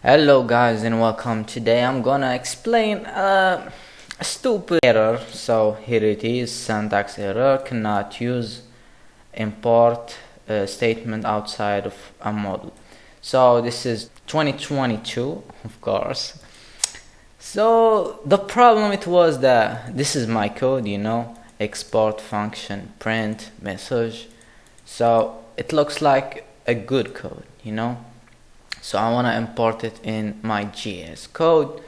Hello guys and welcome. Today I'm gonna explain a stupid error. So here it is, syntax error, cannot use import statement outside of a model. So this is 2022, of course. So the problem it was that this is my code, export function, print, message. So it looks like a good code, So I want to import it in my JS code.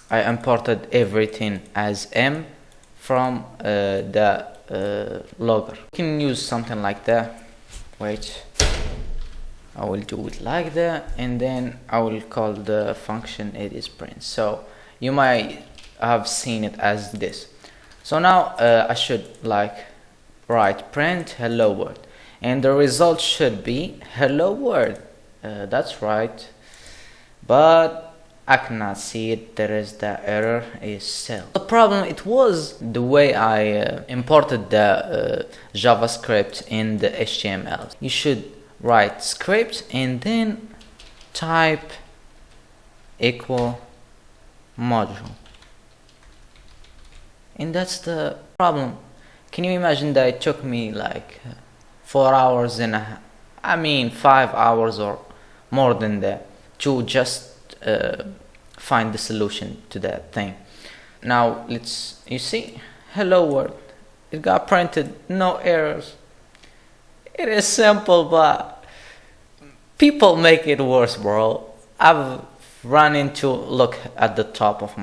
I imported everything as M from the logger. You can use something like that. Wait, I will do it like that, and then I will call the function it is print. So you might have seen it as this. So now I should write print hello world, and the result should be hello world. That's right, but I cannot see it. There is the error is cell. The problem it was the way I imported the JavaScript in the HTML. You should write script and then type equal module, and that's the problem. Can you imagine that it took me like 4 hours and 5 hours or more than that to just find the solution to that thing. Now you see hello world, it got printed, no errors. It is simple, but people make it worse, bro. I've run into, look at the top of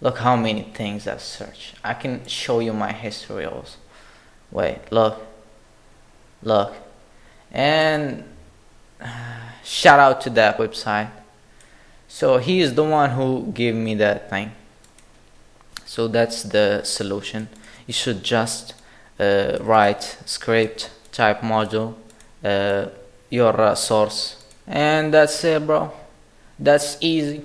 look how many things I searched. I can show you my history also. Wait, look, and shout out to that website. So he is the one who gave me that thing. So that's the solution. You should just write script, type module, your source, and that's it, bro. That's easy.